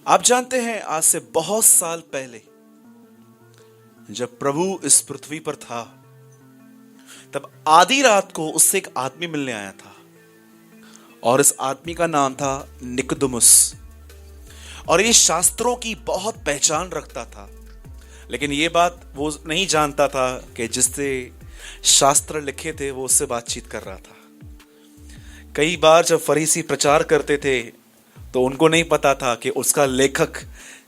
आप जानते हैं आज से बहुत साल पहले जब प्रभु इस पृथ्वी पर था, तब आधी रात को उससे एक आदमी मिलने आया था और इस आदमी का नाम था निकोदेमुस। और ये शास्त्रों की बहुत पहचान रखता था, लेकिन ये बात वो नहीं जानता था कि जिससे शास्त्र लिखे थे वो उससे बातचीत कर रहा था। कई बार जब फरीसी प्रचार करते थे तो उनको नहीं पता था कि उसका लेखक,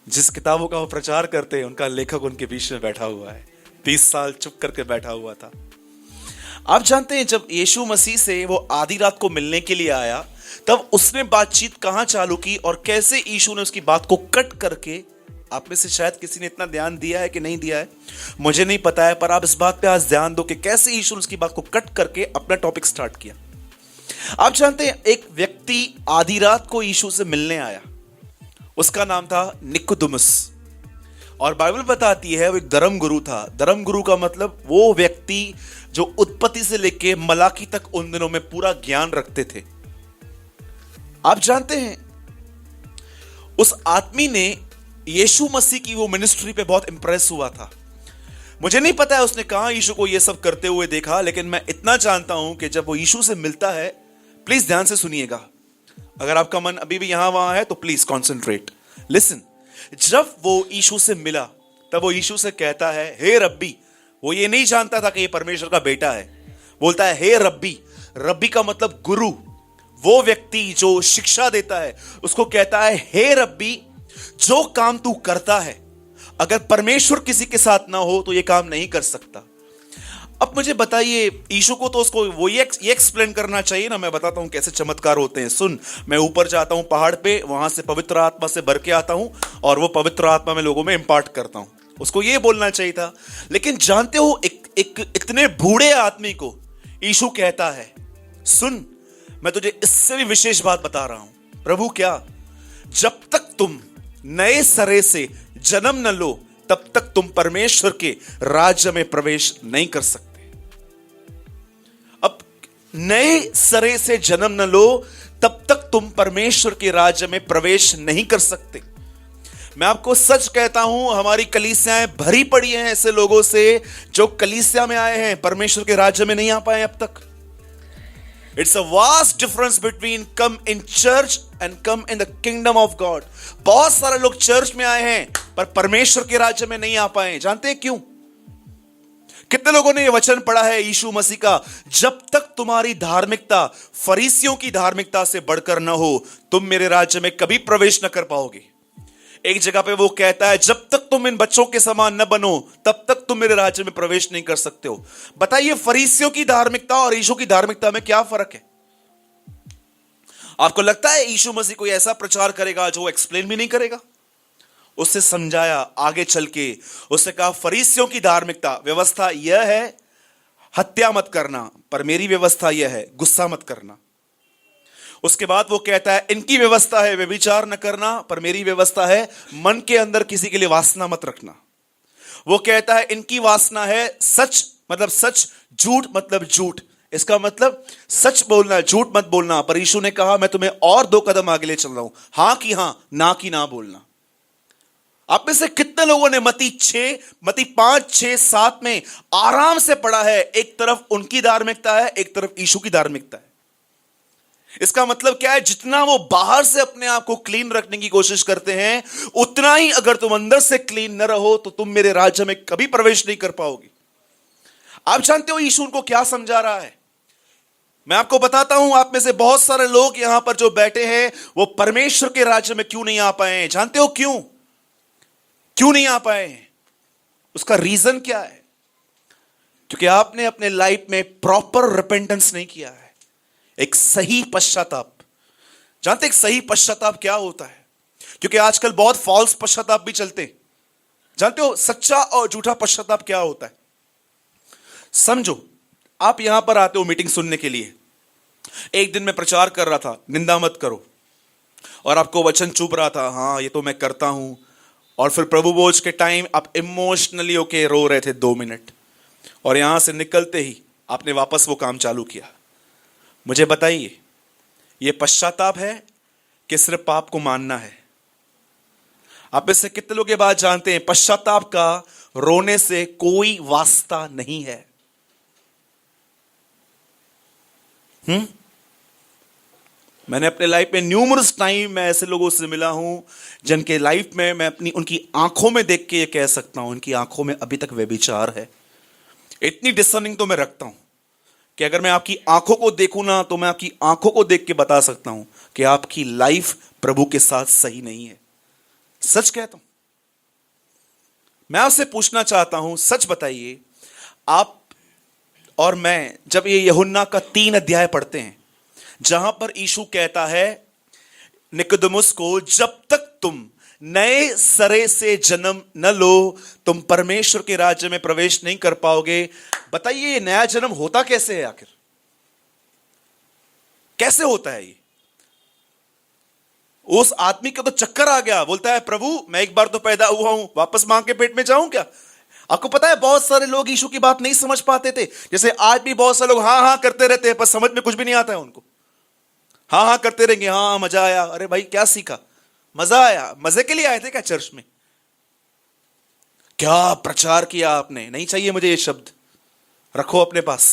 जिस किताबों का वो प्रचार करते हैं, उनका लेखक उनके बीच में बैठा हुआ है। 30 साल चुप करके बैठा हुआ था। आप जानते हैं जब यीशु मसीह से वो आधी रात को मिलने के लिए आया, तब उसने बातचीत कहां चालू की और कैसे यीशु ने उसकी बात को कट करके, आप में से शायद किसी ने इतना ध्यान दिया है कि नहीं दिया है मुझे नहीं पता है, पर आप इस बात पे आज ध्यान दो कि कैसे यीशु ने उसकी बात को कट करके अपना टॉपिक स्टार्ट किया। आप जानते हैं एक व्यक्ति आधी रात को यीशु से मिलने आया, उसका नाम था निकोदेमुस। और बाइबल बताती है वो एक धर्म गुरु था। धर्म गुरु का मतलब वो व्यक्ति जो उत्पत्ति से लेके मलाकी तक उन दिनों में पूरा ज्ञान रखते थे। आप जानते हैं उस आदमी ने यीशु मसीह की वो मिनिस्ट्री पे बहुत इंप्रेस हुआ था। मुझे नहीं पता है उसने कहां यीशु को ये सब करते हुए देखा, लेकिन मैं इतना जानता हूं कि जब वो यीशु से मिलता है, प्लीज ध्यान से सुनिएगा, अगर आपका मन अभी भी यहां वहां है तो प्लीज कॉन्सेंट्रेट, लिसन। जब वो यीशु से मिला तब वो यीशु से कहता है हे रब्बी। वो ये नहीं जानता था कि ये परमेश्वर का बेटा है। बोलता है हे रब्बी। रब्बी का मतलब गुरु, वो व्यक्ति जो शिक्षा देता है उसको कहता है हे रब्बी। जो काम तू करता है, अगर परमेश्वर किसी के साथ ना हो तो ये काम नहीं कर सकता। अब मुझे बताइए, यीशु को तो उसको वो ये एक्सप्लेन करना चाहिए ना। मैं बताता हूं कैसे चमत्कार होते हैं। सुन, मैं ऊपर जाता हूं पहाड़ पे, वहां से पवित्र आत्मा से भर के आता हूं और वो पवित्र आत्मा में लोगों में इंपार्ट करता हूं। उसको ये बोलना चाहिए था। लेकिन जानते हो एक इतने बूढ़े आदमी को यीशु कहता है सुन, मैं तुझे इससे भी विशेष बात बता रहा हूं। प्रभु क्या? जब तक तुम नए सरे से जन्म न लो तब तक तुम परमेश्वर के राज्य में प्रवेश नहीं कर सकते। अब नए सरे से जन्म न लो तब तक तुम परमेश्वर के राज्य में प्रवेश नहीं कर सकते। मैं आपको सच कहता हूं, हमारी कलीसियाएं भरी पड़ी हैं ऐसे लोगों से जो कलीसिया में आए हैं, परमेश्वर के राज्य में नहीं आ पाए अब तक। It's a vast difference between come in church and come in the kingdom of God. बहुत सारे लोग चर्च में आए हैं पर परमेश्वर के राज्य में नहीं आ पाए। जानते हैं क्यों? कितने लोगों ने यह वचन पढ़ा है यीशु मसीह का, जब तक तुम्हारी धार्मिकता फरीसियों की धार्मिकता से बढ़कर न हो तुम मेरे राज्य में कभी प्रवेश न कर पाओगे। एक जगह पे वो कहता है जब तक तुम इन बच्चों के समान न बनो तब तक तुम मेरे राज्य में प्रवेश नहीं कर सकते हो। बताइए फरीसियों की धार्मिकता और यीशु की धार्मिकता में क्या फर्क है? आपको लगता है यीशु मसीह कोई ऐसा प्रचार करेगा जो एक्सप्लेन भी नहीं करेगा? उससे समझाया आगे चल के, उसने कहा फरीसियों की धार्मिकता व्यवस्था यह है हत्या मत करना, पर मेरी व्यवस्था यह है गुस्सा मत करना। उसके बाद वो कहता है इनकी व्यवस्था है व्यभिचार न करना, पर मेरी व्यवस्था है मन के अंदर किसी के लिए वासना मत रखना। वो कहता है इनकी वासना है सच मतलब सच, झूठ मतलब झूठ। इसका मतलब सच बोलना, झूठ मत बोलना। पर यीशु ने कहा मैं तुम्हें और 2 कदम आगे ले चल रहा हूं, हां की हां, ना की ना बोलना। आप में से कितने लोगों ने मत्ती 5, 6, 7 में आराम से पढ़ा है? एक तरफ उनकी धार्मिकता है, एक तरफ यीशु की धार्मिकता है। इसका मतलब क्या है? जितना वो बाहर से अपने आप को क्लीन रखने की कोशिश करते हैं, उतना ही अगर तुम अंदर से क्लीन न रहो तो तुम मेरे राज्य में कभी प्रवेश नहीं कर पाओगे। आप जानते हो यीशु उनको क्या समझा रहा है? मैं आपको बताता हूं, आप में से बहुत सारे लोग यहां पर जो बैठे हैं वो परमेश्वर के राज्य में क्यों नहीं आ पाए हैं। जानते हो क्यों नहीं आ पाए हैं? उसका रीजन क्या है? क्योंकि आपने अपने लाइफ में प्रॉपर रिपेंटेंस नहीं किया है, एक सही पश्चाताप। जानते एक सही पश्चाताप क्या होता है? क्योंकि आजकल बहुत फॉल्स पश्चाताप भी चलते हैं। जानते हो सच्चा और झूठा पश्चाताप क्या होता है? समझो, आप यहां पर आते हो मीटिंग सुनने के लिए। एक दिन मैं प्रचार कर रहा था निंदा मत करो, और आपको वचन चुभ रहा था, हां ये तो मैं करता हूं। और फिर प्रभु भोज के टाइम आप इमोशनली होके रो रहे थे 2 मिनट, और यहां से निकलते ही आपने वापस वो काम चालू किया। मुझे बताइए, यह पश्चाताप है कि सिर्फ पाप को मानना है? आप में से कितने लोग ये बात जानते हैं, पश्चाताप का रोने से कोई वास्ता नहीं है। मैंने अपने लाइफ में न्यूमरस टाइम मैं ऐसे लोगों से मिला हूं जिनके लाइफ में मैं अपनी उनकी आंखों में देख के ये कह सकता हूं, उनकी आंखों में अभी तक व्यभिचार है। इतनी डिसर्निंग तो मैं रखता हूं कि अगर मैं आपकी आंखों को देखूं ना, तो मैं आपकी आंखों को देख के बता सकता हूं कि आपकी लाइफ प्रभु के साथ सही नहीं है। सच कहता हूं। मैं आपसे पूछना चाहता हूं, सच बताइए, आप और मैं जब ये यूहन्ना का 3 अध्याय पढ़ते हैं, जहां पर यीशु कहता है निकोदेमुस को, जब तक तुम नए सरे से जन्म न लो, तुम परमेश्वर के राज्य में प्रवेश नहीं कर पाओगे। बताइए, ये नया जन्म होता कैसे है? आखिर कैसे होता है ये? उस आदमी का तो चक्कर आ गया, बोलता है प्रभु मैं एक बार तो पैदा हुआ हूं, वापस मां के पेट में जाऊं क्या? आपको पता है बहुत सारे लोग यीशु की बात नहीं समझ पाते थे। जैसे आज भी बहुत सारे लोग हाँ हाँ करते रहते हैं, पर समझ में कुछ भी नहीं आता है उनको। हाँ हाँ करते रहेंगे, हाँ मजा आया। अरे भाई क्या सीखा? मजा आया? मजे के लिए आए थे क्या चर्च में? क्या प्रचार किया आपने? नहीं चाहिए मुझे ये शब्द, रखो अपने पास।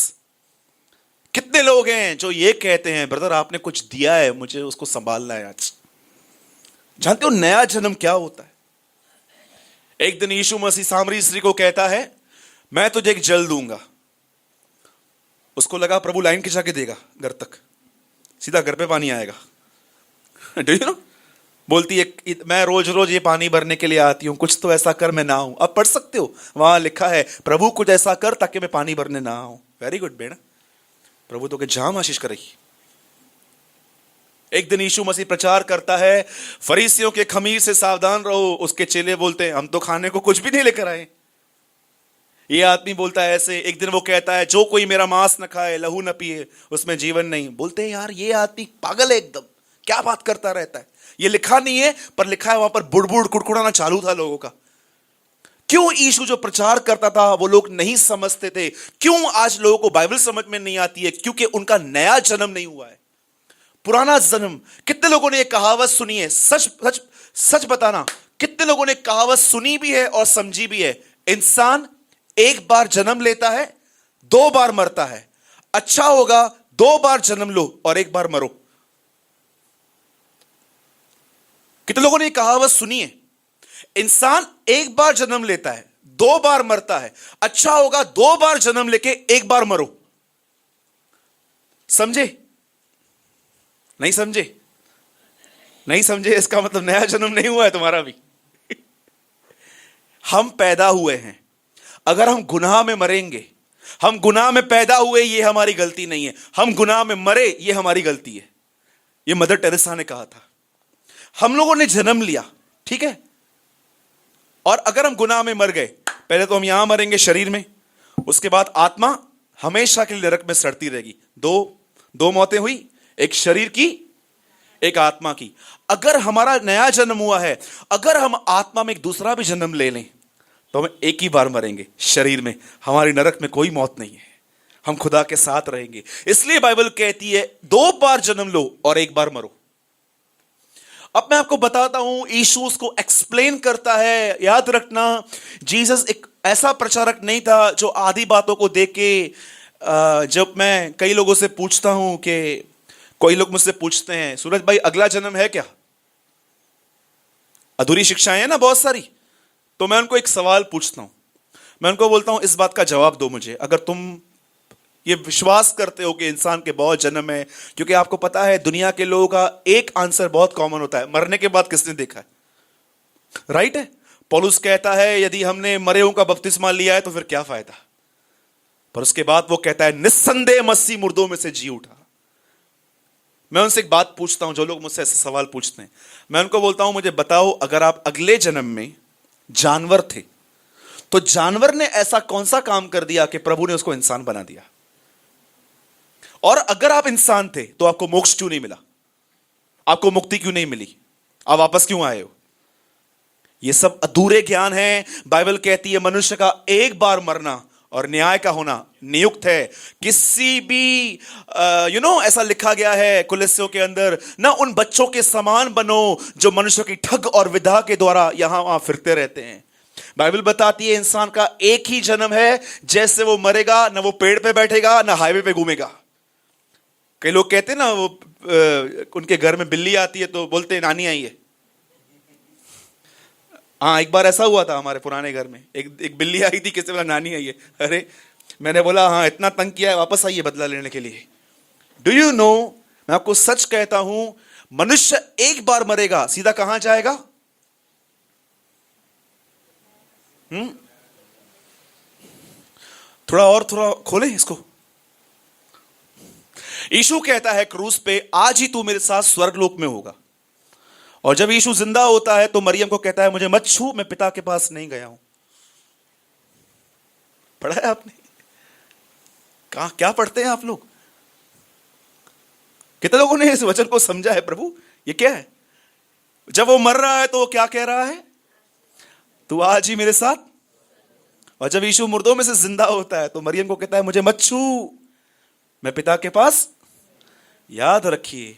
कितने लोग हैं जो ये कहते हैं ब्रदर आपने कुछ दिया है, मुझे उसको संभालना है आज। जानते हो नया जन्म क्या होता है? एक दिन यीशु मसीह सामरी स्त्री को कहता है मैं तुझे एक जल दूंगा। उसको लगा प्रभु लाइन खिंचा के देगा घर तक, सीधा घर पे पानी आएगा। Do you know? बोलती है मैं रोज रोज ये पानी भरने के लिए आती हूं, कुछ तो ऐसा कर मैं ना आऊं। आप पढ़ सकते हो, वहां लिखा है प्रभु कुछ ऐसा कर ताकि मैं पानी भरने ना आऊं। वेरी गुड बेटा, प्रभु तो के जाम आशीष करेगी। एक दिन यीशु मसीह प्रचार करता है फरीसियों के खमीर से सावधान रहो। उसके चेले बोलते हैं हम तो खाने को कुछ भी नहीं लेकर आए। ये आदमी बोलता है ऐसे। एक दिन वो कहता है जो कोई मेरा मांस न खाए, लहू न पिए, उसमें जीवन नहीं। बोलते हैं यार ये आदमी पागल है एकदम, क्या बात करता रहता है। ये लिखा नहीं है पर लिखा है वहां पर बुड़बुड़ कुड़कुड़ाना चालू था लोगों का। क्यों यीशु जो प्रचार करता था वो लोग नहीं समझते थे? क्यों आज लोगों को बाइबल समझ में नहीं आती है? क्योंकि उनका नया जन्म नहीं हुआ है, पुराना जन्म। कितने लोगों ने ये कहावत सुनी है? सच सच सच बताना, कितने लोगों ने कहावत सुनी भी है और समझी भी है? इंसान एक बार जन्म लेता है, 2 बार मरता है। अच्छा होगा 2 बार जन्म लो और 1 बार मरो। कितने लोगों ने ये कहावत सुनी है? इंसान एक बार जन्म लेता है, 2 बार मरता है। अच्छा होगा 2 बार जन्म लेके 1 बार मरो। समझे? नहीं समझे? नहीं समझे इसका मतलब नया जन्म नहीं हुआ है तुम्हारा भी। हम पैदा हुए हैं, अगर हम गुनाह में मरेंगे, हम गुनाह में पैदा हुए ये हमारी गलती नहीं है, हम गुनाह में मरे ये हमारी गलती है। ये मदर टेरेसा ने कहा था। हम लोगों ने जन्म लिया, ठीक है, और अगर हम गुनाह में मर गए, पहले तो हम यहां मरेंगे शरीर में, उसके बाद आत्मा हमेशा के लिए नरक में सड़ती रहेगी। दो मौतें हुई, एक शरीर की, एक आत्मा की। अगर हमारा नया जन्म हुआ है, अगर हम आत्मा में एक दूसरा भी जन्म ले लें, तो हम एक ही बार मरेंगे शरीर में। हमारी नरक में कोई मौत नहीं है, हम खुदा के साथ रहेंगे। इसलिए बाइबल कहती है 2 बार जन्म लो और 1 बार मरो। अब मैं आपको बताता हूं, यीशु उसको एक्सप्लेन करता है। याद रखना, जीसस एक ऐसा प्रचारक नहीं था जो आधी बातों को देख के जब मैं कई लोगों से पूछता हूं कि कोई लोग मुझसे पूछते हैं सूरज भाई अगला जन्म है क्या? अधूरी शिक्षाएं हैं ना बहुत सारी। तो मैं उनको एक सवाल पूछता हूं, मैं उनको बोलता हूं इस बात का जवाब दो मुझे, अगर तुम ये विश्वास करते हो कि इंसान के बहुत जन्म है। क्योंकि आपको पता है दुनिया के लोगों का एक आंसर बहुत कॉमन होता है, मरने के बाद किसने देखा है? राइट है? पौलुस कहता है यदि हमने मरे हुओं का बपतिस्मा लिया है तो फिर क्या फायदा? पर उसके बाद वो कहता है निस्संदेह मसीह मुर्दों में से जी उठा। मैं उनसे एक बात पूछता हूं, जो लोग मुझसे ऐसे सवाल पूछते हैं, मैं उनको बोलता हूं मुझे बताओ अगर आप अगले जन्म में जानवर थे तो जानवर ने ऐसा कौन सा काम कर दिया कि प्रभु ने उसको इंसान बना दिया? और अगर आप इंसान थे तो आपको मोक्ष क्यों नहीं मिला? आपको मुक्ति क्यों नहीं मिली? आप वापस क्यों आए हो? ये सब अधूरे ज्ञान है। बाइबल कहती है मनुष्य का एक बार मरना और न्याय का होना नियुक्त है। किसी भी ऐसा लिखा गया है कुलस्सियों के अंदर, ना उन बच्चों के समान बनो जो मनुष्य की ठग और विधा के द्वारा यहां वहां फिरते रहते हैं। बाइबल बताती है इंसान का एक ही जन्म है, जैसे वो मरेगा ना वो पेड़ पे बैठेगा ना हाईवे पे घूमेगा। कई लोग कहते हैं ना, वो उनके घर में बिल्ली आती है तो बोलते हैं नानी आई है। हाँ, एक बार ऐसा हुआ था हमारे पुराने घर में, एक बिल्ली आई थी, किसी बोला नानी आई है। अरे मैंने बोला हाँ, इतना तंग किया है, वापस आइए बदला लेने के लिए। डू यू नो, मैं आपको सच कहता हूं, मनुष्य एक बार मरेगा, सीधा कहां जाएगा? थोड़ा खोले इसको। यीशु कहता है क्रूस पे, आज ही तू मेरे साथ स्वर्गलोक में होगा। और जब यीशु जिंदा होता है तो मरियम को कहता है मुझे मत छू, मैं पिता के पास नहीं गया हूं। पढ़ा है आपने? कहा क्या पढ़ते हैं आप लोग? कितने लोगों ने इस वचन को समझा है? प्रभु ये क्या है? जब वो मर रहा है तो वो क्या कह रहा है? तू आज ही मेरे साथ। और जब यीशु मुर्दों में से जिंदा होता है तो मरियम को कहता है मुझे मत छू, मैं पिता के पास। याद रखिए,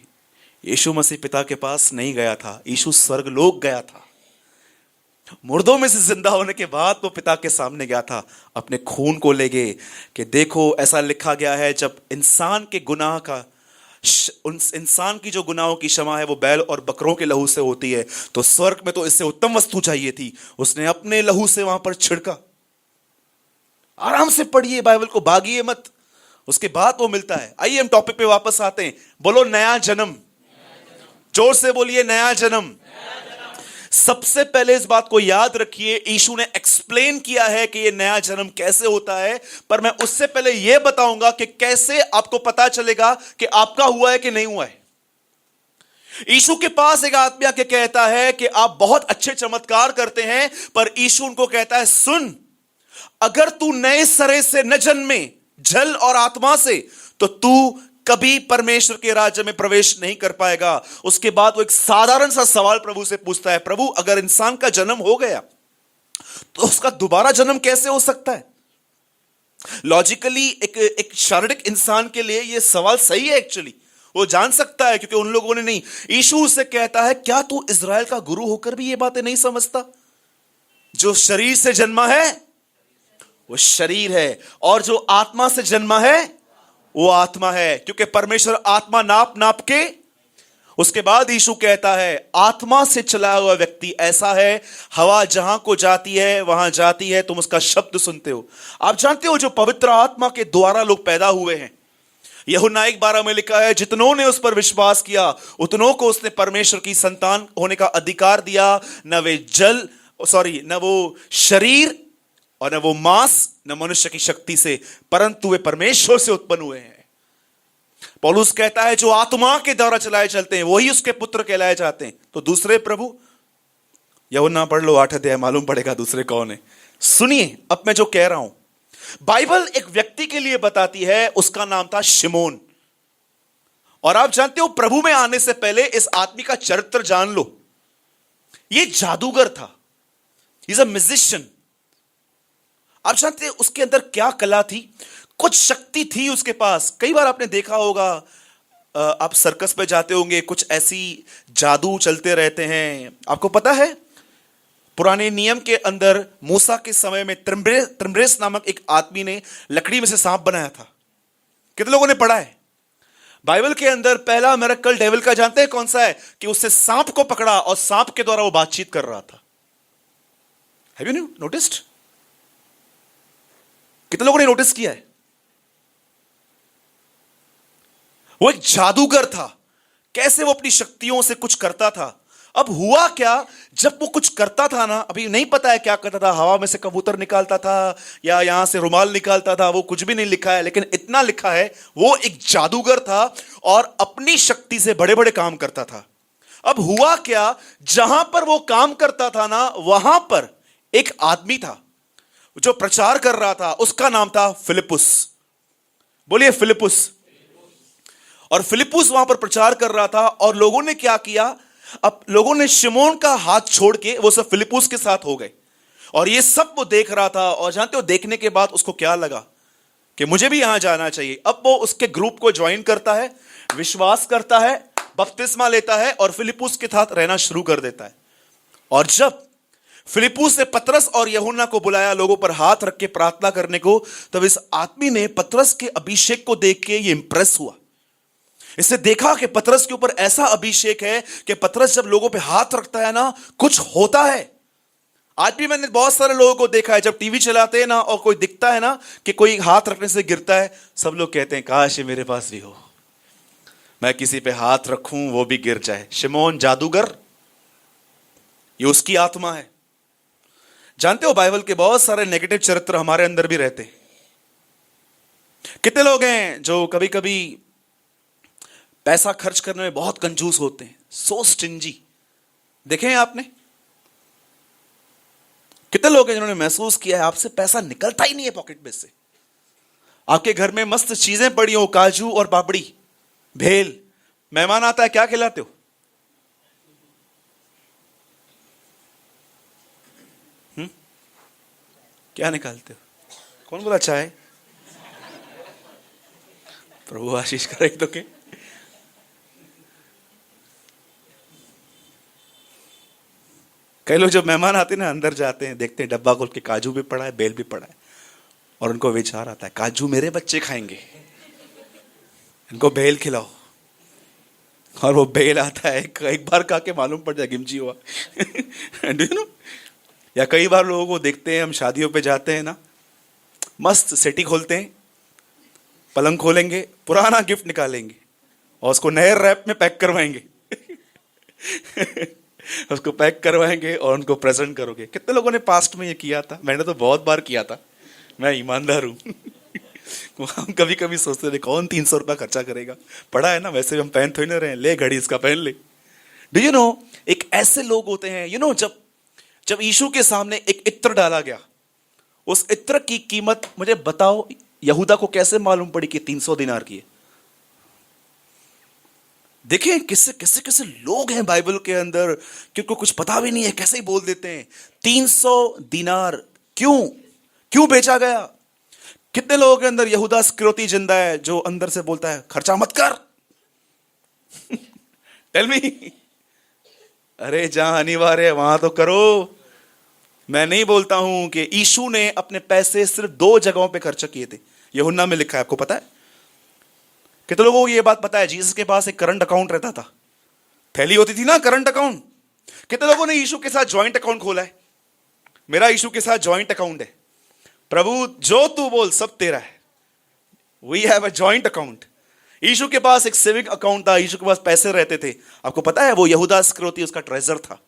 यीशु मसीह पिता के पास नहीं गया था, यीशु स्वर्गलोक गया था। मुर्दों में से जिंदा होने के बाद वो पिता के सामने गया था, अपने खून को ले गए कि देखो, ऐसा लिखा गया है जब इंसान के गुनाह का, इंसान की जो गुनाहों की क्षमा है वो बैल और बकरों के लहू से होती है, तो स्वर्ग में तो इससे उत्तम वस्तु चाहिए थी, उसने अपने लहू से वहां पर छिड़का। आराम से पढ़िए बाइबल को, भागिए मत, उसके बाद वो मिलता है। आइए हम टॉपिक पे वापस आते हैं। बोलो नया जन्म। जोर से बोलिए नया जन्म। सबसे पहले इस बात को याद रखिए, यीशु ने एक्सप्लेन किया है कि यह नया जन्म कैसे होता है, पर मैं उससे पहले यह बताऊंगा कि कैसे आपको पता चलेगा कि आपका हुआ है कि नहीं हुआ है। यीशु के पास एक आदमी आके कहता है कि आप बहुत अच्छे चमत्कार करते हैं, पर यीशु उनको कहता है सुन, अगर तू नए सिरे से न जन्मे जल और आत्मा से, तो तू कभी परमेश्वर के राज्य में प्रवेश नहीं कर पाएगा। उसके बाद वो एक साधारण सा सवाल प्रभु से पूछता है, प्रभु अगर इंसान का जन्म हो गया तो उसका दोबारा जन्म कैसे हो सकता है? लॉजिकली एक शारीरिक इंसान के लिए यह सवाल सही है, एक्चुअली वो जान सकता है, क्योंकि उन लोगों ने नहीं। यीशु उससे कहता है क्या तू इज़राइल का गुरु होकर भी ये बातें नहीं समझता? जो शरीर से जन्मा है वो शरीर है, और जो आत्मा से जन्मा है वो आत्मा है, क्योंकि परमेश्वर आत्मा नाप नाप के। उसके बाद यीशु कहता है आत्मा से चला हुआ व्यक्ति ऐसा है, हवा जहां को जाती है वहां जाती है, तुम उसका शब्द सुनते हो। आप जानते हो जो पवित्र आत्मा के द्वारा लोग पैदा हुए हैं, यूहन्ना 1:12 में लिखा है जितनों ने उस पर विश्वास किया उतनों को उसने परमेश्वर की संतान होने का अधिकार दिया। न वो शरीर और न वो मांस, न मनुष्य की शक्ति से, परंतु वे परमेश्वर से उत्पन्न हुए हैं। पौलुस कहता है जो आत्मा के द्वारा चलाए चलते हैं वही उसके पुत्र कहलाए जाते हैं। तो दूसरे प्रभु, यूहन्ना पढ़ लो 8 अध्याय, मालूम पड़ेगा दूसरे कौन है। सुनिए अब मैं जो कह रहा हूं, बाइबल एक व्यक्ति के लिए बताती है, उसका नाम था शिमोन। और आप जानते हो प्रभु में आने से पहले इस आदमी का चरित्र जान लो। यह जादूगर था, इज अ म्यूजिशियन। आप जानते हैं उसके अंदर क्या कला थी? कुछ शक्ति थी उसके पास। कई बार आपने देखा होगा, आप सर्कस पे जाते होंगे, कुछ ऐसी जादू चलते रहते हैं। आपको पता है पुराने नियम के अंदर मूसा के समय में त्रिम्बरेस नामक एक आदमी ने लकड़ी में से सांप बनाया था। कितने लोगों ने पढ़ा है? बाइबल के अंदर पहला मिरेकल डेविल का जानते हैं कौन सा है? कि उससे सांप को पकड़ा और सांप के द्वारा वो बातचीत कर रहा था। Have you noticed? कितने लोगों ने नोटिस किया है? वो एक जादूगर था। कैसे वो अपनी शक्तियों से कुछ करता था। अब हुआ क्या, जब वो कुछ करता था ना, अभी नहीं पता है क्या करता था, हवा में से कबूतर निकालता था या यहां से रुमाल निकालता था, वो कुछ भी नहीं लिखा है, लेकिन इतना लिखा है वो एक जादूगर था और अपनी शक्ति से बड़े बड़े काम करता था। अब हुआ क्या, जहां पर वो काम करता था ना, वहां पर एक आदमी था जो प्रचार कर रहा था, उसका नाम था फिलिपुस। बोलिए फिलिपुस। और फिलिपुस वहां पर प्रचार कर रहा था और लोगों ने क्या किया, अब लोगों ने शिमोन का हाथ छोड़ के वो सब फिलिपुस के साथ हो गए। और ये सब वो देख रहा था, और जानते हो देखने के बाद उसको क्या लगा कि मुझे भी यहां जाना चाहिए। अब वो उसके ग्रुप को ज्वाइन करता है, विश्वास करता है, बपतिस्मा लेता है और फिलिप्पुस के साथ रहना शुरू कर देता है। और जब फिलिप्पुस ने पतरस और यूहन्ना को बुलाया लोगों पर हाथ रख के प्रार्थना करने को, तब इस आदमी ने पतरस के अभिषेक को देख के ये इंप्रेस हुआ। इसने देखा कि पतरस के ऊपर ऐसा अभिषेक है कि पतरस जब लोगों पे हाथ रखता है ना, कुछ होता है। आज भी मैंने बहुत सारे लोगों को देखा है, जब टीवी चलाते हैं ना और कोई दिखता है ना कि कोई हाथ रखने से गिरता है, सब लोग कहते हैं काश ये मेरे पास भी हो, मैं किसी पे हाथ रखूं वो भी गिर जाए। शिमोन जादूगर, ये उसकी आत्मा है। जानते हो बाइबल के बहुत सारे नेगेटिव चरित्र हमारे अंदर भी रहते हैं। कितने लोग हैं जो कभी कभी पैसा खर्च करने में बहुत कंजूस होते हैं, सो स्टिंजी, देखे हैं आपने? कितने लोग हैं जिन्होंने महसूस किया है आपसे पैसा निकलता ही नहीं है पॉकेट में से। आपके घर में मस्त चीजें पड़ी हो, काजू और पापड़ी, भेल, मेहमान आता है क्या खिलाते हो? क्या निकालते हो? कौन बोला चाय? प्रभु आशीष करे तो के। कई लोग जब मेहमान आते हैं ना, अंदर जाते हैं, देखते हैं डब्बा खोल के काजू भी पड़ा है, बेल भी पड़ा है, और उनको विचार आता है काजू मेरे बच्चे खाएंगे, इनको बेल खिलाओ। और वो बेल आता है, एक बार खा के मालूम पड़ जाए गिमजी हुआ। Do you know? या कई बार लोगों को देखते हैं, हम शादियों पे जाते हैं ना, मस्त सेटी खोलते हैं, पलंग खोलेंगे, पुराना गिफ्ट निकालेंगे और उसको नए रैप में पैक करवाएंगे। उसको पैक करवाएंगे और उनको प्रेजेंट करोगे। कितने लोगों ने पास्ट में ये किया था? मैंने तो बहुत बार किया था, मैं ईमानदार हूं। हम कभी कभी सोचते थे कौन 300 रुपया खर्चा करेगा, पड़ा है ना, वैसे हम पहन थोड़ी ना रहे, ले घड़ी इसका पहन ले। डू यू नो, एक ऐसे लोग होते हैं, यू नो, जब यीशु के सामने एक इत्र डाला गया, उस इत्र की कीमत मुझे बताओ, यहूदा को कैसे मालूम पड़ी कि 300 दिनार की है? देखें किससे कैसे कैसे लोग हैं बाइबल के अंदर, क्योंकि कुछ पता भी नहीं है, कैसे ही बोल देते हैं 300 दिनार। क्यों बेचा गया? कितने लोगों के अंदर यहूदा इस्करियोती जिंदा है जो अंदर से बोलता है खर्चा मत कर। Tell me. अरे जहां अनिवार्य है वहां तो करो। मैं नहीं बोलता हूं कि यीशु ने अपने पैसे सिर्फ 2 जगहों पे खर्च किए थे, यूहन्ना में लिखा है, आपको पता है? कितने लोगों को ये बात पता है? जीसस के पास एक करंट अकाउंट रहता था, थैली होती थी ना करंट अकाउंट। कितने लोगों ने यीशु के साथ ज्वाइंट अकाउंट खोला है? मेरा यीशु के साथ ज्वाइंट अकाउंट है। प्रभु जो तू बोल सब तेरा है। We have a joint account. Yeshu के पास एक सेविंग अकाउंट था, यीशु के पास पैसे रहते थे। आपको पता है वो यहूदा इस्करियोती उसका ट्रेजर था।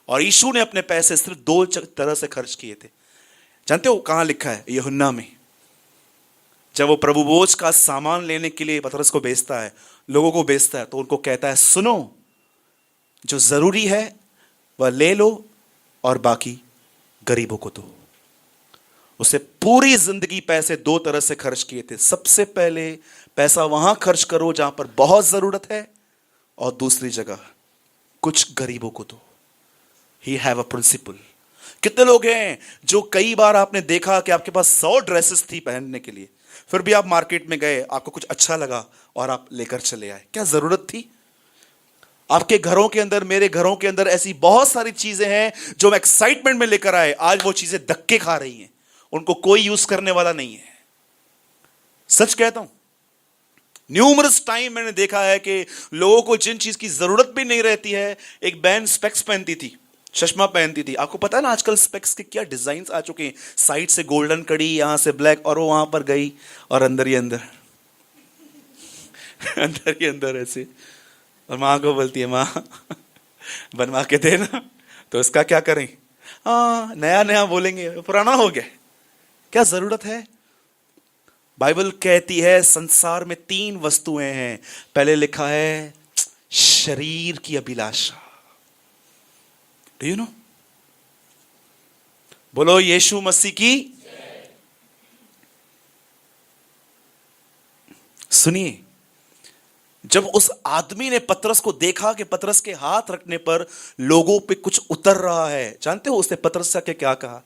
और यीशु ने अपने पैसे सिर्फ 2 तरह से खर्च किए थे। जानते हो कहां लिखा है? यूहन्ना में। जब वो प्रभु भोज का सामान लेने के लिए पतरस को भेजता है, लोगों को भेजता है, तो उनको कहता है सुनो, जो जरूरी है वह ले लो और बाकी गरीबों को दो। उसे पूरी जिंदगी पैसे 2 तरह से खर्च किए थे। सबसे पहले पैसा वहां खर्च करो जहां पर बहुत जरूरत है, और दूसरी जगह कुछ गरीबों को दो। He have a principal. कितने लोग हैं जो कई बार आपने देखा कि आपके पास 100 ड्रेसेस थी पहनने के लिए, फिर भी आप मार्केट में गए, आपको कुछ अच्छा लगा और आप लेकर चले आए। क्या जरूरत थी? आपके घरों के अंदर, मेरे घरों के अंदर ऐसी बहुत सारी चीजें हैं जो हम एक्साइटमेंट में लेकर आए, आज वो चीजें धक्के खा रही हैं, उनको कोई यूज करने वाला नहीं है। सच कहता हूं, न्यूमरस टाइम मैंने देखा है कि लोगों को जिन चीज की जरूरत भी नहीं रहती है। एक बहन स्पेक्स पहनती थी, चश्मा पहनती थी। आपको पता है ना आजकल स्पेक्स के क्या डिजाइन आ चुके हैं, साइड से गोल्डन कड़ी, यहां से ब्लैक, और वो वहां पर गई और अंदर ही अंदर अंदर ही अंदर ऐसे, और माँ को बोलती है माँ बनवा के देना। तो इसका क्या करें? हाँ, नया नया बोलेंगे, पुराना हो गया। क्या जरूरत है? बाइबल कहती है संसार में 3 वस्तुएं हैं। पहले लिखा है शरीर की अभिलाषा। Do you know? बोलो यीशु मसीह की। सुनिए, जब उस आदमी ने पतरस को देखा कि पतरस के हाथ रखने पर लोगों पे कुछ उतर रहा है, जानते हो उसने पतरस से क्या कहा?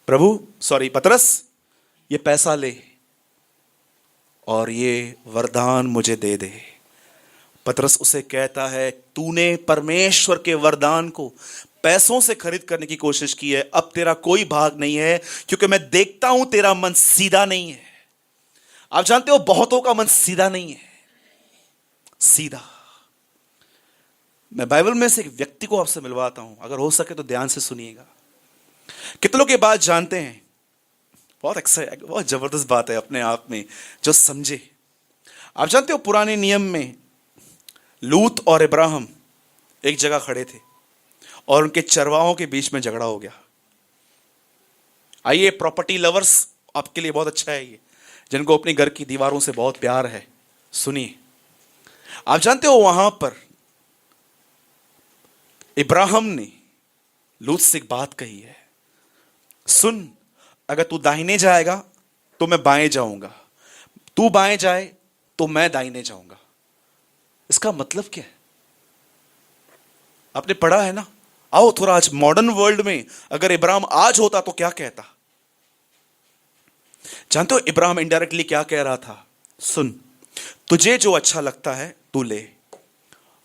पतरस, ये पैसा ले और ये वरदान मुझे दे दे। पतरस उसे कहता है, तूने परमेश्वर के वरदान को पैसों से खरीद करने की कोशिश की है, अब तेरा कोई भाग नहीं है, क्योंकि मैं देखता हूं तेरा मन सीधा नहीं है। आप जानते हो बहुतों का मन सीधा नहीं है, सीधा। मैं बाइबल में से एक व्यक्ति को आपसे मिलवाता हूं, अगर हो सके तो ध्यान से सुनिएगा। कितने लोग ये बात जानते हैं? बहुत जबरदस्त बात है अपने आप में, जो समझे। आप जानते हो पुराने नियम में लूत और इब्राहिम एक जगह खड़े थे और उनके चरवाहों के बीच में झगड़ा हो गया। आइए, प्रॉपर्टी लवर्स, आपके लिए बहुत अच्छा है ये, जिनको अपने घर की दीवारों से बहुत प्यार है, सुनिए। आप जानते हो वहां पर इब्राहिम ने लूत से एक बात कही है, सुन, अगर तू दाहिने जाएगा तो मैं बाएं जाऊंगा, तू बाएं जाए तो मैं दाहिने जाऊंगा। इसका मतलब क्या है? आपने पढ़ा है ना? आओ थोड़ा आज मॉडर्न वर्ल्ड में अगर इब्राहिम आज होता तो क्या कहता? जानते हो इब्राहिम इनडायरेक्टली क्या कह रहा था? सुन, तुझे जो अच्छा लगता है तू ले,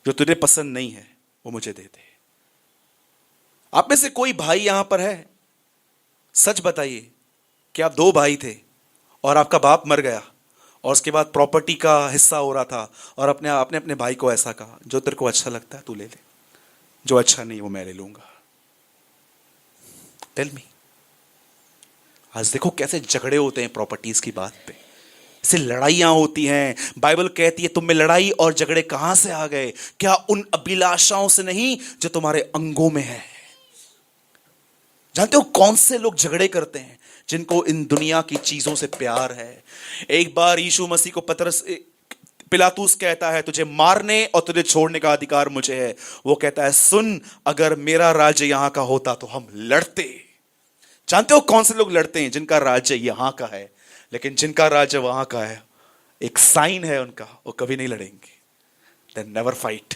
जो तुझे पसंद नहीं है वो मुझे दे दे। आप में से कोई भाई यहां पर है? सच बताइए कि आप दो भाई थे और आपका बाप मर गया और उसके बाद प्रॉपर्टी का हिस्सा हो रहा था और आपने अपने भाई को ऐसा कहा, जो तेरे को अच्छा लगता है तू ले ले, जो अच्छा नहीं वो मैं ले लूंगा। टेल मी, आज देखो कैसे झगड़े होते हैं प्रॉपर्टीज की बात पे, इससे लड़ाइयां होती हैं। बाइबल कहती है तुम में लड़ाई और झगड़े कहां से आ गए? क्या उन अभिलाषाओं से नहीं जो तुम्हारे अंगों में है? जानते हो कौन से लोग झगड़े करते हैं? जिनको इन दुनिया की चीजों से प्यार है। एक बार यीशु मसीह को पिलातुस कहता है, तुझे मारने और तुझे छोड़ने का अधिकार मुझे है। वो कहता है, सुन, अगर मेरा राज्य यहां का होता तो हम लड़ते। जानते हो कौन से लोग लड़ते हैं? जिनका राज्य यहां का है, लेकिन जिनका राज्य वहां का है, एक साइन है उनका, वो कभी नहीं लड़ेंगे। They never fight.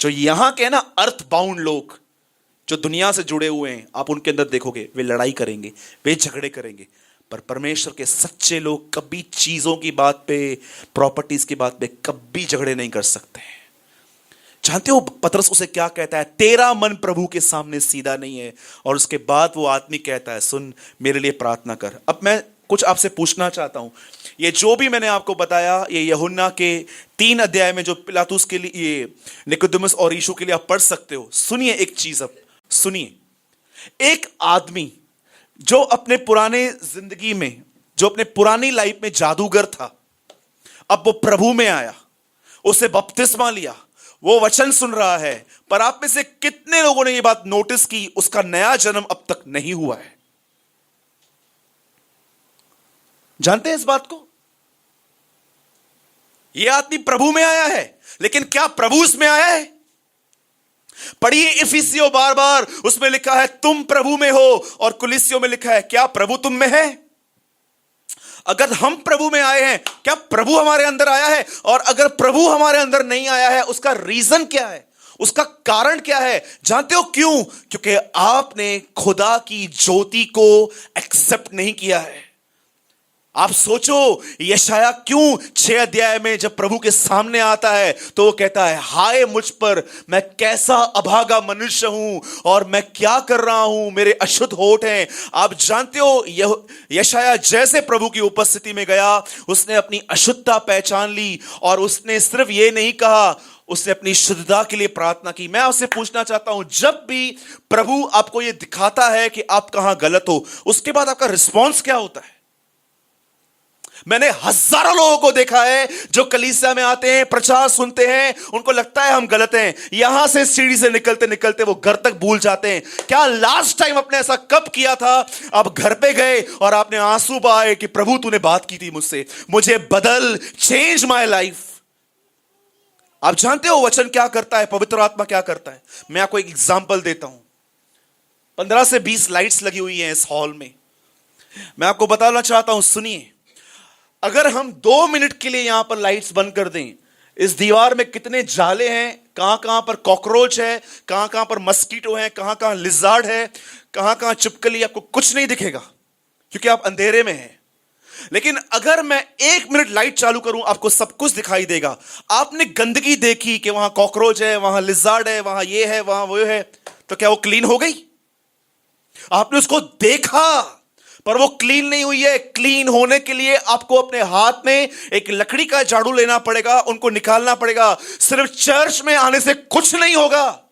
जो यहां के ना अर्थ बाउंड लोग, जो दुनिया से जुड़े हुए हैं, आप उनके अंदर देखोगे वे लड़ाई करेंगे, वे झगड़े करेंगे। पर परमेश्वर के सच्चे लोग कभी चीजों की बात पे, प्रॉपर्टीज की बात पे कभी झगड़े नहीं कर सकते हैं। जानते हो पतरस उसे क्या कहता है? तेरा मन प्रभु के सामने सीधा नहीं है। और उसके बाद वो आदमी कहता है, सुन, मेरे लिए प्रार्थना कर। अब मैं कुछ आपसे पूछना चाहता हूं। ये जो भी मैंने आपको बताया, ये यूहन्ना के 3 अध्याय में जो पिलातुस के लिए, ये निकोदेमुस और यीशु के लिए आप पढ़ सकते हो। सुनिए एक चीज, अब सुनिए। एक आदमी जो अपने पुराने जिंदगी में, जो अपने पुरानी लाइफ में जादूगर था, अब वो प्रभु में आया, उसे बपतिस्मा लिया, वो वचन सुन रहा है। पर आप में से कितने लोगों ने ये बात नोटिस की, उसका नया जन्म अब तक नहीं हुआ है? जानते हैं इस बात को? यह आदमी प्रभु में आया है, लेकिन क्या प्रभु उसमें आया है? पढ़िए इफिसियों बार बार, उसमें लिखा है तुम प्रभु में हो, और कुलिसियों में लिखा है क्या प्रभु तुम में है? अगर हम प्रभु में आए हैं, क्या प्रभु हमारे अंदर आया है? और अगर प्रभु हमारे अंदर नहीं आया है, उसका रीजन क्या है? उसका कारण क्या है? जानते हो क्यों? क्योंकि आपने खुदा की ज्योति को एक्सेप्ट नहीं किया है। आप सोचो यशाया क्यों 6 अध्याय में जब प्रभु के सामने आता है तो वो कहता है, हाय मुझ पर, मैं कैसा अभागा मनुष्य हूं और मैं क्या कर रहा हूं, मेरे अशुद्ध होठ हैं। आप जानते हो यशाया जैसे प्रभु की उपस्थिति में गया, उसने अपनी अशुद्धता पहचान ली और उसने सिर्फ ये नहीं कहा, उसने अपनी शुद्धता के लिए प्रार्थना की। मैं आपसे पूछना चाहता हूं, जब भी प्रभु आपको यह दिखाता है कि आप कहां गलत हो, उसके बाद आपका रिस्पॉन्स क्या होता है? मैंने हजारों लोगों को देखा है जो कलीसिया में आते हैं, प्रचार सुनते हैं, उनको लगता है हम गलत हैं, यहां से सीढ़ी से निकलते निकलते वो घर तक भूल जाते हैं। क्या लास्ट टाइम आपने ऐसा कब किया था? आप घर पे गए और आपने आंसू बहाए कि प्रभु तूने बात की थी मुझसे, मुझे बदल, चेंज माय लाइफ। आप जानते हो वचन क्या करता है, पवित्र आत्मा क्या करता है? मैं आपको एक एग्जांपल देता हूं। 15 से 20 लाइट्स लगी हुई हैं इस हॉल में। मैं आपको बताना चाहता हूं, सुनिए। अगर हम 2 मिनट के लिए यहां पर लाइट्स बंद कर दें, इस दीवार में कितने जाले हैं, कहां कहां पर कॉकरोच है, कहां कहां पर मस्कीटो है, कहां कहां लिजार्ड है, कहां कहां चिपकली, आपको कुछ नहीं दिखेगा क्योंकि आप अंधेरे में हैं। लेकिन अगर मैं 1 मिनट लाइट चालू करूं, आपको सब कुछ दिखाई देगा। आपने गंदगी देखी कि वहां कॉकरोच है, वहां लिजार्ड है, वहां ये है, वहां वो है, तो क्या वो क्लीन हो गई? आपने उसको देखा पर वो क्लीन नहीं हुई है। क्लीन होने के लिए आपको अपने हाथ में एक लकड़ी का झाड़ू लेना पड़ेगा, उनको निकालना पड़ेगा। सिर्फ चर्च में आने से कुछ नहीं होगा।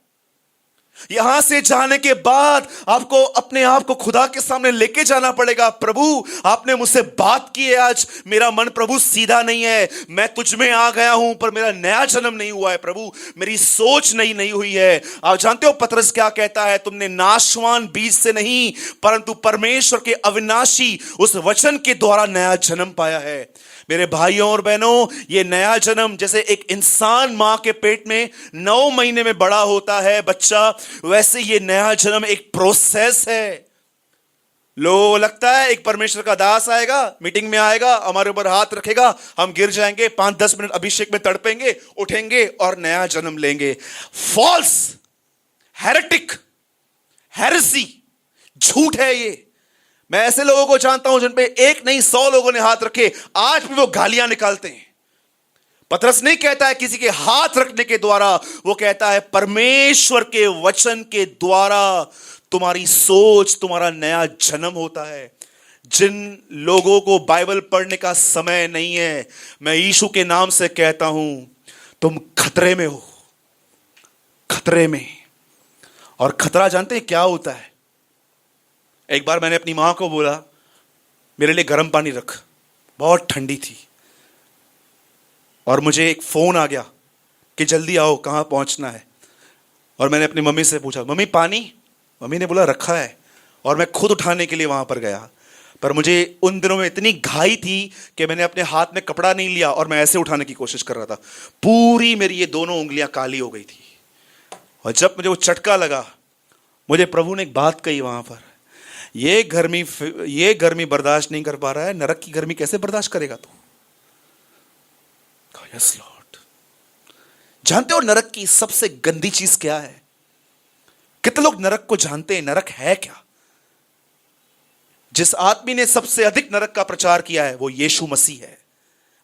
यहां से जाने के बाद आपको अपने आप को खुदा के सामने लेके जाना पड़ेगा। प्रभु, आपने मुझसे बात की है आज, मेरा मन प्रभु सीधा नहीं है, मैं तुझ में आ गया हूं पर मेरा नया जन्म नहीं हुआ है प्रभु, मेरी सोच नहीं हुई है। आप जानते हो पतरस क्या कहता है? तुमने नाशवान बीज से नहीं परंतु परमेश्वर के अविनाशी उस वचन के द्वारा नया जन्म पाया है। मेरे भाइयों और बहनों, ये नया जन्म जैसे एक इंसान मां के पेट में 9 महीने में बड़ा होता है बच्चा, वैसे ये नया जन्म एक प्रोसेस है। लोगों लगता है एक परमेश्वर का दास आएगा, मीटिंग में आएगा, हमारे ऊपर हाथ रखेगा, हम गिर जाएंगे, 5-10 मिनट अभिषेक में तड़पेंगे, उठेंगे और नया जन्म लेंगे। फॉल्स, हेरेटिक, हेरेसी, झूठ है ये। मैं ऐसे लोगों को जानता हूं जिन पे एक नहीं 100 लोगों ने हाथ रखे, आज भी वो गालियां निकालते हैं। पतरस नहीं कहता है किसी के हाथ रखने के द्वारा, वो कहता है परमेश्वर के वचन के द्वारा तुम्हारी सोच, तुम्हारा नया जन्म होता है। जिन लोगों को बाइबल पढ़ने का समय नहीं है, मैं यीशु के नाम से कहता हूं, तुम खतरे में हो, खतरे में। और खतरा जानते हैं क्या होता है? एक बार मैंने अपनी मां को बोला, मेरे लिए गर्म पानी रख, बहुत ठंडी थी, और मुझे एक फोन आ गया कि जल्दी आओ, कहां पहुंचना है। और मैंने अपनी मम्मी से पूछा, मम्मी पानी? मम्मी ने बोला रखा है, और मैं खुद उठाने के लिए वहां पर गया। पर मुझे उन दिनों में इतनी घाई थी कि मैंने अपने हाथ में कपड़ा नहीं लिया और मैं ऐसे उठाने की कोशिश कर रहा था। पूरी मेरी ये दोनों उंगलियां काली हो गई थी। और जब मुझे वो चटका लगा, मुझे प्रभु ने एक बात कही वहां पर, ये गर्मी बर्दाश्त नहीं कर पा रहा है, नरक की गर्मी कैसे बर्दाश्त करेगा तू? Yes Lord. जानते हो नरक की सबसे गंदी चीज क्या है? कितने लोग नरक को जानते हैं? नरक है क्या? जिस आदमी ने सबसे अधिक नरक का प्रचार किया है वो यीशु मसीह है।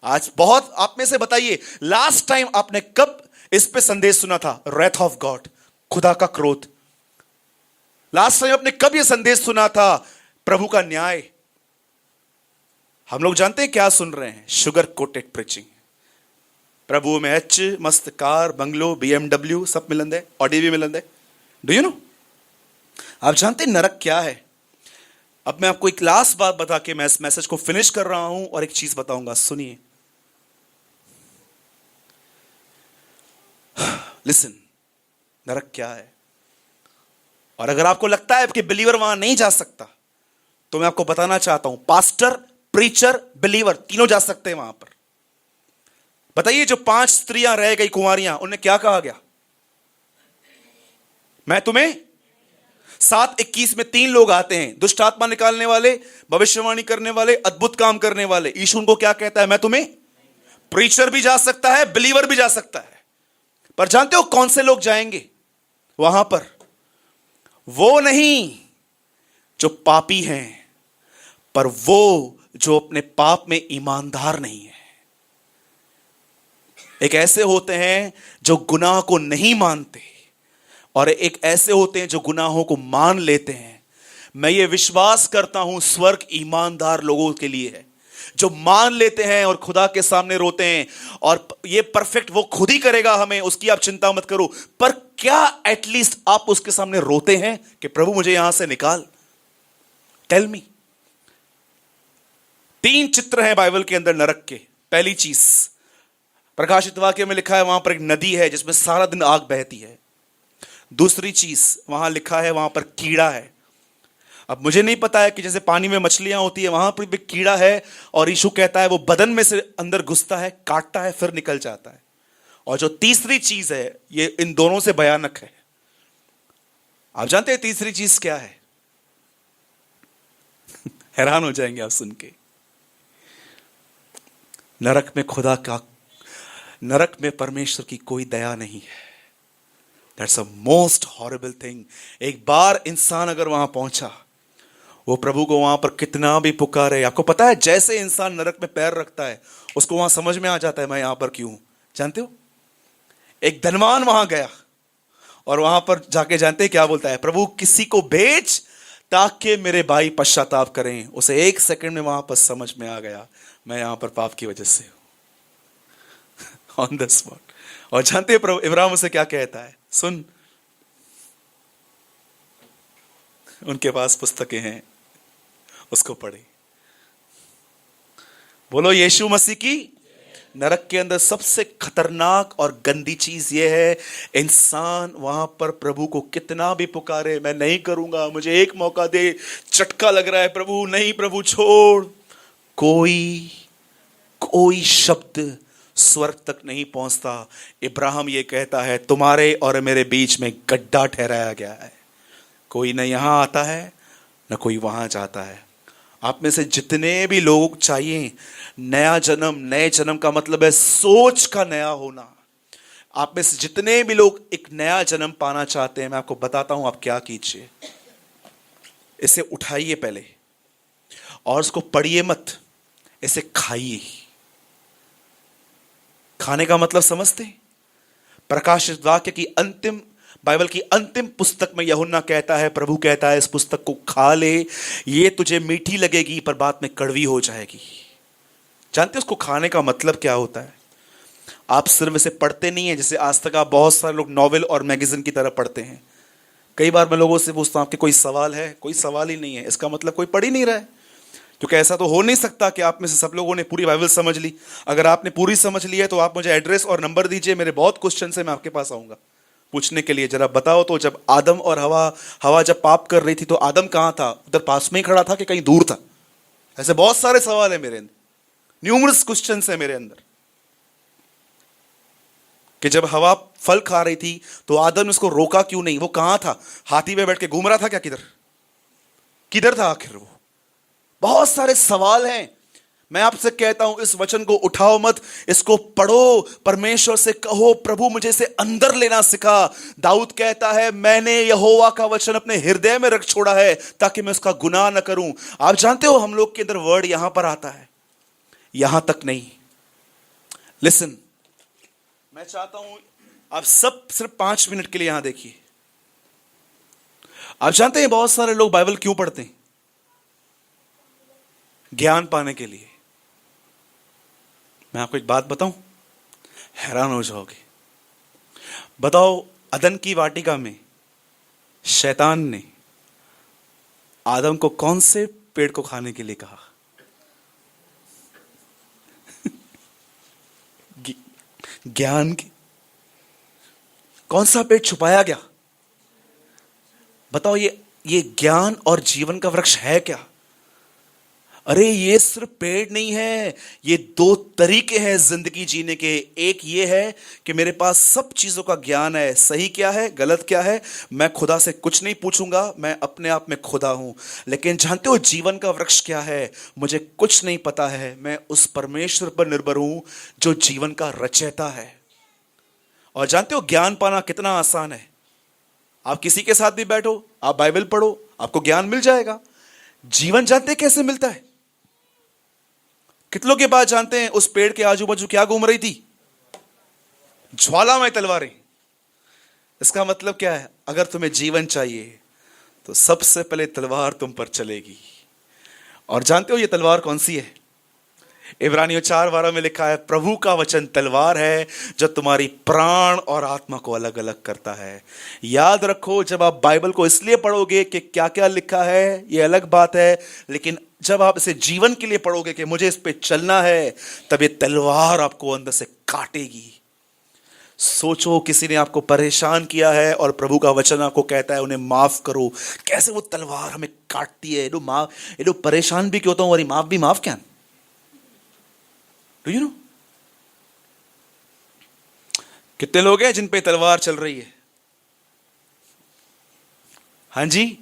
आज बहुत आप में से बताइए, लास्ट टाइम आपने कब इस पे संदेश सुना था? रेथ ऑफ गॉड, खुदा का क्रोध। लास्ट टाइम आपने कब यह संदेश सुना था? प्रभु का न्याय। हम लोग जानते हैं क्या सुन रहे हैं? Sugar coated preaching. प्रभु में एच मस्त कार, बंगलो, BMW सब मिलंदे, ऑडी भी मिलंदे। Do you know? आप जानते हैं नरक क्या है? अब मैं आपको एक लास्ट बात बता के मैं इस मैसेज को फिनिश कर रहा हूं, और एक चीज बताऊंगा, सुनिए। लिसन, नरक क्या है? और अगर आपको लगता है कि बिलीवर वहां नहीं जा सकता, तो मैं आपको बताना चाहता हूं, पास्टर, प्रीचर, बिलीवर तीनों जा सकते हैं वहां पर। बताइए, जो 5 स्त्रियां रह गई कुंवारियां, उन्हें क्या कहा गया? मैं तुम्हें 7:21 में 3 लोग आते हैं, दुष्ट आत्मा निकालने वाले, भविष्यवाणी करने वाले, अद्भुत काम करने वाले। यीशु उनको क्या कहता है? मैं तुम्हें। प्रीचर भी जा सकता है, बिलीवर भी जा सकता है। पर जानते हो कौन से लोग जाएंगे वहां पर? वो नहीं जो पापी हैं, पर वो जो अपने पाप में ईमानदार नहीं है। एक ऐसे होते हैं जो गुनाह को नहीं मानते, और एक ऐसे होते हैं जो गुनाहों को मान लेते हैं। मैं ये विश्वास करता हूं स्वर्ग ईमानदार लोगों के लिए है, जो मान लेते हैं और खुदा के सामने रोते हैं। और ये परफेक्ट वो खुद ही करेगा हमें, उसकी आप चिंता मत करो। पर क्या एटलीस्ट आप उसके सामने रोते हैं कि प्रभु मुझे यहां से निकाल? Tell me. 3 चित्र हैं बाइबल के अंदर नरक के। पहली चीज, प्रकाशित वाक्य में लिखा है वहां पर एक नदी है जिसमें सारा दिन आग बहती है। दूसरी चीज वहां लिखा है वहां पर कीड़ा है। अब मुझे नहीं पता है कि जैसे पानी में मछलियां होती है, वहां पर भी कीड़ा है, और यीशु कहता है वो बदन में से अंदर घुसता है, काटता है, फिर निकल जाता है। और जो तीसरी चीज है, ये इन दोनों से भयानक है। आप जानते हैं तीसरी चीज क्या है? हैरान हो जाएंगे आप सुन के। नरक में परमेश्वर की कोई दया नहीं है। That's a most horrible thing. एक बार इंसान अगर वहां पहुंचा, वो प्रभु को वहां पर कितना भी पुकारे, आपको पता है जैसे इंसान नरक में पैर रखता है उसको वहां समझ में आ जाता है मैं यहां पर क्यों हूं। जानते हो, एक धनवान वहां गया और वहां पर जाके जानते हैं क्या बोलता है, प्रभु किसी को भेज ताकि मेरे भाई पश्चाताप करें। उसे 1 सेकंड में वहां पर समझ में आ गया मैं यहां पर पाप की वजह से हूं, ऑन द स्पॉट। और जानते हैं प्रभु इब्राहिम उसे क्या कहता है, सुन, उनके पास पुस्तकें हैं, उसको पढ़े। बोलो यीशु मसीह की। नरक के अंदर सबसे खतरनाक और गंदी चीज यह है, इंसान वहां पर प्रभु को कितना भी पुकारे, मैं नहीं करूंगा, मुझे एक मौका दे, चटका लग रहा है प्रभु, नहीं प्रभु छोड़, कोई शब्द स्वर्ग तक नहीं पहुंचता। इब्राहिम ये कहता है तुम्हारे और मेरे बीच में गड्ढा ठहराया गया है, कोई न यहां आता है न कोई वहां जाता है। आप में से जितने भी लोग चाहिए नया जन्म, नए जन्म का मतलब है सोच का नया होना। आप में से जितने भी लोग एक नया जन्म पाना चाहते हैं, मैं आपको बताता हूं आप क्या कीजिए। इसे उठाइए पहले और उसको पढ़िए मत, इसे खाइए। खाने का मतलब समझते हैं? प्रकाशित वाक्य की अंतिम, बाइबल की अंतिम पुस्तक में यूहन्ना कहता है, प्रभु कहता है इस पुस्तक को खा ले, ये तुझे मीठी लगेगी पर बाद में कड़वी हो जाएगी। जानते हो उसको खाने का मतलब क्या होता है? आप सिर्फ इसे पढ़ते नहीं है, जैसे आज तक आप बहुत सारे लोग नॉवेल और मैगजीन की तरह पढ़ते हैं। कई बार मैं लोगों से पूछता हूं आपके कोई सवाल है, कोई सवाल ही नहीं है, इसका मतलब कोई पढ़ ही नहीं रहा है। क्योंकि ऐसा तो हो नहीं सकता कि आप में से सब लोगों ने पूरी बाइबल समझ ली। अगर आपने पूरी समझ ली है तो आप मुझे एड्रेस और नंबर दीजिए, मेरे बहुत क्वेश्चन है, मैं आपके पास आऊंगा पूछने के लिए। जरा बताओ तो, जब आदम और हवा जब पाप कर रही थी तो आदम कहां था? उधर पास में ही खड़ा था कि कहीं दूर था? ऐसे बहुत सारे सवाल है मेरे अंदर, न्यूमरस क्वेश्चन है मेरे अंदर। कि जब हवा फल खा रही थी तो आदम ने उसको रोका क्यों नहीं? वो कहां था? हाथी पे बैठ के घूम रहा था क्या? किधर था आखिर वो? बहुत सारे सवाल हैं। मैं आपसे कहता हूं इस वचन को उठाओ मत, इसको पढ़ो, परमेश्वर से कहो प्रभु मुझे इसे अंदर लेना सिखा। दाऊद कहता है मैंने यहोवा का वचन अपने हृदय में रख छोड़ा है ताकि मैं उसका गुनाह न करूं। आप जानते हो हम लोग के अंदर वर्ड यहां पर आता है, यहां तक नहीं। लिसन, मैं चाहता हूं आप सब सिर्फ 5 मिनट के लिए यहां देखिए। आप जानते हैं बहुत सारे लोग बाइबल क्यों पढ़ते हैं? ज्ञान पाने के लिए। मैं आपको एक बात बताऊं, हैरान हो जाओगे। बताओ अदन की वाटिका में शैतान ने आदम को कौन से पेड़ को खाने के लिए कहा? ज्ञान की। कौन सा पेड़ छुपाया गया? बताओ ये ज्ञान और जीवन का वृक्ष है क्या? अरे ये सिर्फ पेड़ नहीं है, ये 2 तरीके हैं जिंदगी जीने के। एक ये है कि मेरे पास सब चीजों का ज्ञान है, सही क्या है गलत क्या है, मैं खुदा से कुछ नहीं पूछूंगा, मैं अपने आप में खुदा हूं। लेकिन जानते हो जीवन का वृक्ष क्या है? मुझे कुछ नहीं पता है, मैं उस परमेश्वर पर निर्भर हूं जो जीवन का रचयिता है। और जानते हो ज्ञान पाना कितना आसान है। आप किसी के साथ भी बैठो, आप बाइबल पढ़ो, आपको ज्ञान मिल जाएगा। जीवन जानते कैसे मिलता है? कितनों के बाद जानते हैं उस पेड़ के आजू बाजू क्या घूम रही थी? ज्वालामय तलवारें। इसका मतलब क्या है? अगर तुम्हें जीवन चाहिए तो सबसे पहले तलवार तुम पर चलेगी। और जानते हो ये तलवार कौन सी है? इब्रानियों 4:12 में लिखा है प्रभु का वचन तलवार है जो तुम्हारी प्राण और आत्मा को अलग अलग करता है। याद रखो, जब आप बाइबल को इसलिए पढ़ोगे कि क्या क्या लिखा है ये अलग बात है, लेकिन जब आप इसे जीवन के लिए पढ़ोगे कि मुझे इस पे चलना है, तब ये तलवार आपको अंदर से काटेगी। सोचो किसी ने आपको परेशान किया है और प्रभु का वचन आपको कहता है उन्हें माफ करो, कैसे वो तलवार हमें काटती है। ये परेशान भी क्यों होता हूं और माफ भी माफ क्या? डू यू नो कितने लोग हैं जिन पे तलवार चल रही है? हाँ जी,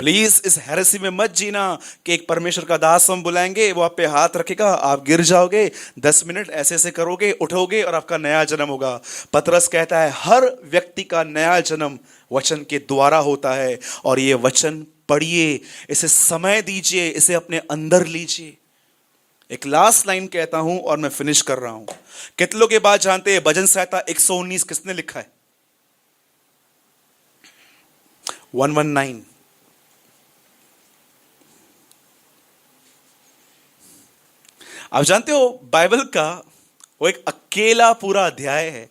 प्लीज इस हेरेसी में मत जीना कि एक परमेश्वर का दास हम बुलाएंगे, वो आप पे हाथ रखेगा, आप गिर जाओगे, 10 मिनट ऐसे ऐसे करोगे, उठोगे और आपका नया जन्म होगा। पतरस कहता है हर व्यक्ति का नया जन्म वचन के द्वारा होता है, और ये वचन पढ़िए, इसे समय दीजिए, इसे अपने अंदर लीजिए। एक लास्ट लाइन कहता हूं और मैं फिनिश कर रहा हूं। कितने लोग ये बात जानते हैं भजन संहिता 119 किसने लिखा है? 119। आप जानते हो बाइबल का वो एक अकेला पूरा अध्याय है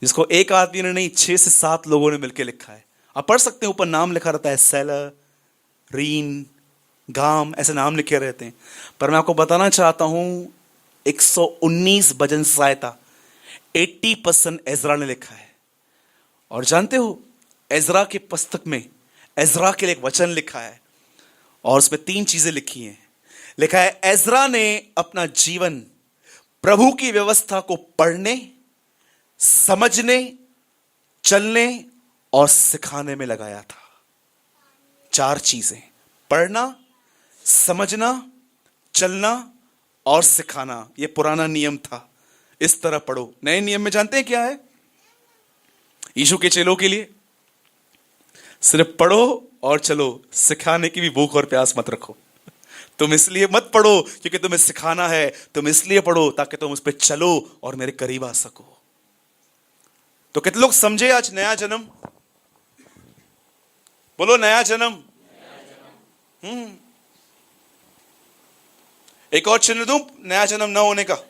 जिसको एक आदमी ने नहीं, 6 से 7 लोगों ने मिलकर लिखा है। आप पढ़ सकते हैं, ऊपर नाम लिखा रहता है, सेलर, रीन, गाम, ऐसे नाम लिखे रहते हैं। पर मैं आपको बताना चाहता हूं 119 भजन संहिता 80% एजरा ने लिखा है। और जानते हो एजरा की पुस्तक में एजरा के लिए एक वचन लिखा है और उसमें 3 चीजें लिखी हैं। लिखा है एजरा ने अपना जीवन प्रभु की व्यवस्था को पढ़ने, समझने, चलने और सिखाने में लगाया था। 4 चीजें, पढ़ना, समझना, चलना और सिखाना। यह पुराना नियम था, इस तरह पढ़ो। नए नियम में जानते हैं क्या है? यीशु के चेलों के लिए सिर्फ पढ़ो और चलो, सिखाने की भी भूख और प्यास मत रखो। तुम इसलिए मत पढ़ो क्योंकि तुम्हें सिखाना है, तुम इसलिए पढ़ो ताकि तुम उस पर चलो और मेरे करीब आ सको। तो कितने लोग समझे आज नया जन्म? बोलो नया जन्म। एक और चिन्ह दूं नया जन्म न होने का?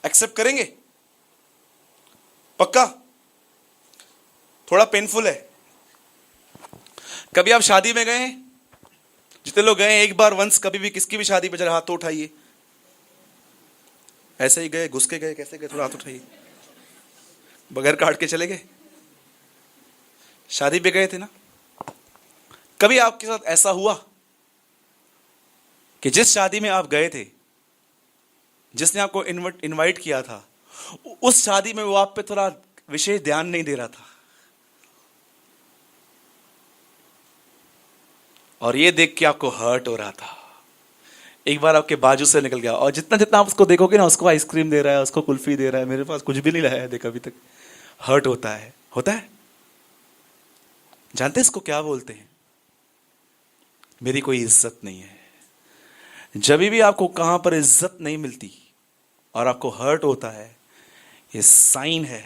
एक्सेप्ट करेंगे? पक्का? थोड़ा पेनफुल है। कभी आप शादी में गए हैं? जितने लोग गए एक बार वंस कभी भी किसकी भी शादी पे, जरा हाथ तो उठाइए। ऐसे ही गए, घुस के गए, कैसे गए? थोड़ा हाथ उठाइए। बगैर काट के चले गए? शादी पे गए थे ना? कभी आपके साथ ऐसा हुआ कि जिस शादी में आप गए थे, जिसने आपको इनवाइट किया था, उस शादी में वो आप पे थोड़ा विशेष ध्यान नहीं दे रहा था, और ये देख के आपको हर्ट हो रहा था? एक बार आपके बाजू से निकल गया, और जितना जितना आप उसको देखोगे ना, उसको आइसक्रीम दे रहा है, उसको कुल्फी दे रहा है, मेरे पास कुछ भी नहीं लाया है, देखा अभी तक। हर्ट होता है, होता है। जानते हैं इसको क्या बोलते हैं? मेरी कोई इज्जत नहीं है। जब भी आपको कहां पर इज्जत नहीं मिलती और आपको हर्ट होता है, ये साइन है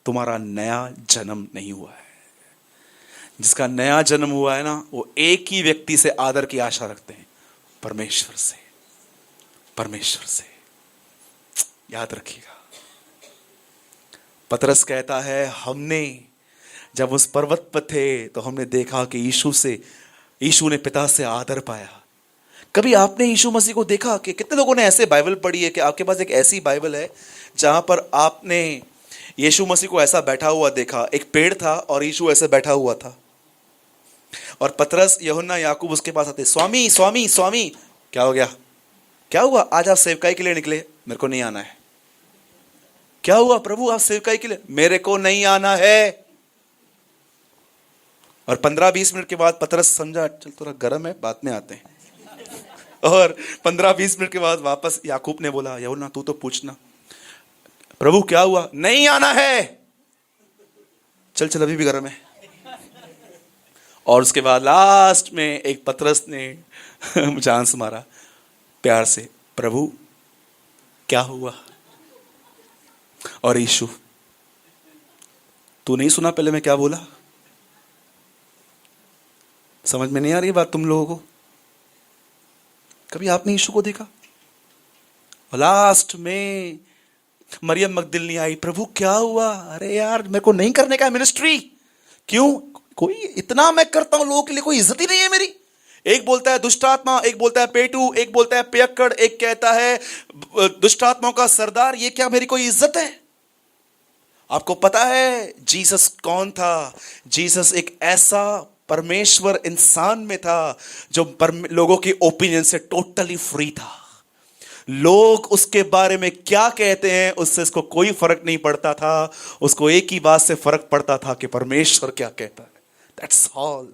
तुम्हारा नया जन्म नहीं हुआ है। जिसका नया जन्म हुआ है ना, वो एक ही व्यक्ति से आदर की आशा रखते हैं, परमेश्वर से। परमेश्वर से याद रखिएगा। पतरस कहता है हमने जब उस पर्वत पर थे तो हमने देखा कि यीशु ने पिता से आदर पाया। कभी आपने यीशु मसीह को देखा? कि कितने लोगों ने ऐसे बाइबल पढ़ी है कि आपके पास एक ऐसी बाइबल है जहां पर आपने यीशु मसीह को ऐसा बैठा हुआ देखा? एक पेड़ था और यीशु ऐसे बैठा हुआ था, और पतरस, यूहन्ना, याकूब उसके पास आते, स्वामी स्वामी स्वामी। क्या हो गया? क्या हुआ? आज आप सेवकाई के लिए निकले? मेरे को नहीं आना है। क्या हुआ प्रभु, आप सेवकाई के लिए? मेरे को नहीं आना है। और 15-20 मिनट के बाद पतरस समझा चल थोड़ा गर्म है, बाद में आते हैं। और 15-20 मिनट के बाद वापस याकूब ने बोला, यूहन्ना तू तो पूछना, प्रभु क्या हुआ? नहीं आना है। चल चल अभी भी गर्म है। और उसके बाद लास्ट में एक पतरस ने चांस मारा प्यार से, प्रभु क्या हुआ? और यीशु, तू नहीं सुना पहले मैं क्या बोला? समझ में नहीं आ रही बात तुम लोगों को? कभी आपने यीशु को देखा? और लास्ट में मरियम मगदलिनी आई, प्रभु क्या हुआ? अरे यार मेरे को नहीं करने का मिनिस्ट्री। क्यों? कोई इतना मैं करता हूं, लोगों के लिए कोई इज्जत ही नहीं है मेरी। एक बोलता है दुष्ट आत्मा, एक बोलता है पेटू, एक बोलता है पियक्कड़, एक कहता है दुष्ट आत्माओं का सरदार। ये क्या मेरी कोई इज्जत है? आपको पता है जीसस कौन था? जीसस एक ऐसा परमेश्वर इंसान में था जो लोगों के ओपिनियन से टोटली फ्री था। लोग उसके बारे में क्या कहते हैं उससे इसको कोई फर्क नहीं पड़ता था। उसको एक ही बात से फर्क पड़ता था कि परमेश्वर क्या कहता है। That's all.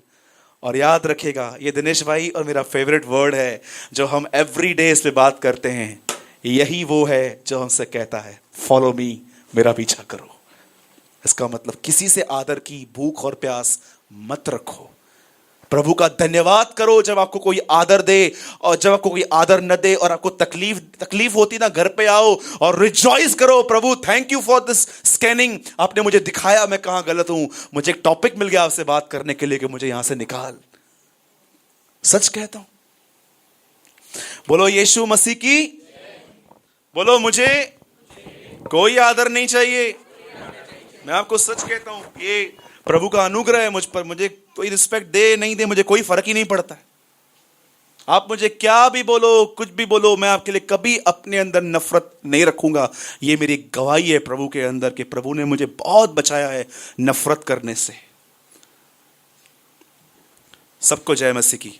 और याद रखिएगा, ये दिनेश भाई और मेरा फेवरेट वर्ड है जो हम एवरी डे इस पे बात करते हैं, यही वो है जो हमसे कहता है फॉलो मी, मेरा पीछा करो। इसका मतलब किसी से आदर की भूख और प्यास मत रखो। प्रभु का धन्यवाद करो जब आपको कोई आदर दे, और जब आपको कोई आदर न दे और आपको तकलीफ होती ना, घर पे आओ और रिजॉइस करो, प्रभु thank you for this scanning, आपने मुझे दिखाया मैं कहां गलत हूं, मुझे एक टॉपिक मिल गया आपसे बात करने के लिए कि मुझे यहां से निकाल। सच कहता हूं। बोलो यीशु मसीह की, बोलो मुझे कोई आदर नहीं चाहिए। मैं आपको सच कहता हूं, ये प्रभु का अनुग्रह है मुझ पर। मुझे कोई रिस्पेक्ट दे नहीं दे, मुझे कोई फर्क ही नहीं पड़ता है। आप मुझे क्या भी बोलो, कुछ भी बोलो, मैं आपके लिए कभी अपने अंदर नफरत नहीं रखूंगा। ये मेरी गवाही है प्रभु के अंदर कि प्रभु ने मुझे बहुत बचाया है नफरत करने से। सबको जय मसीह की।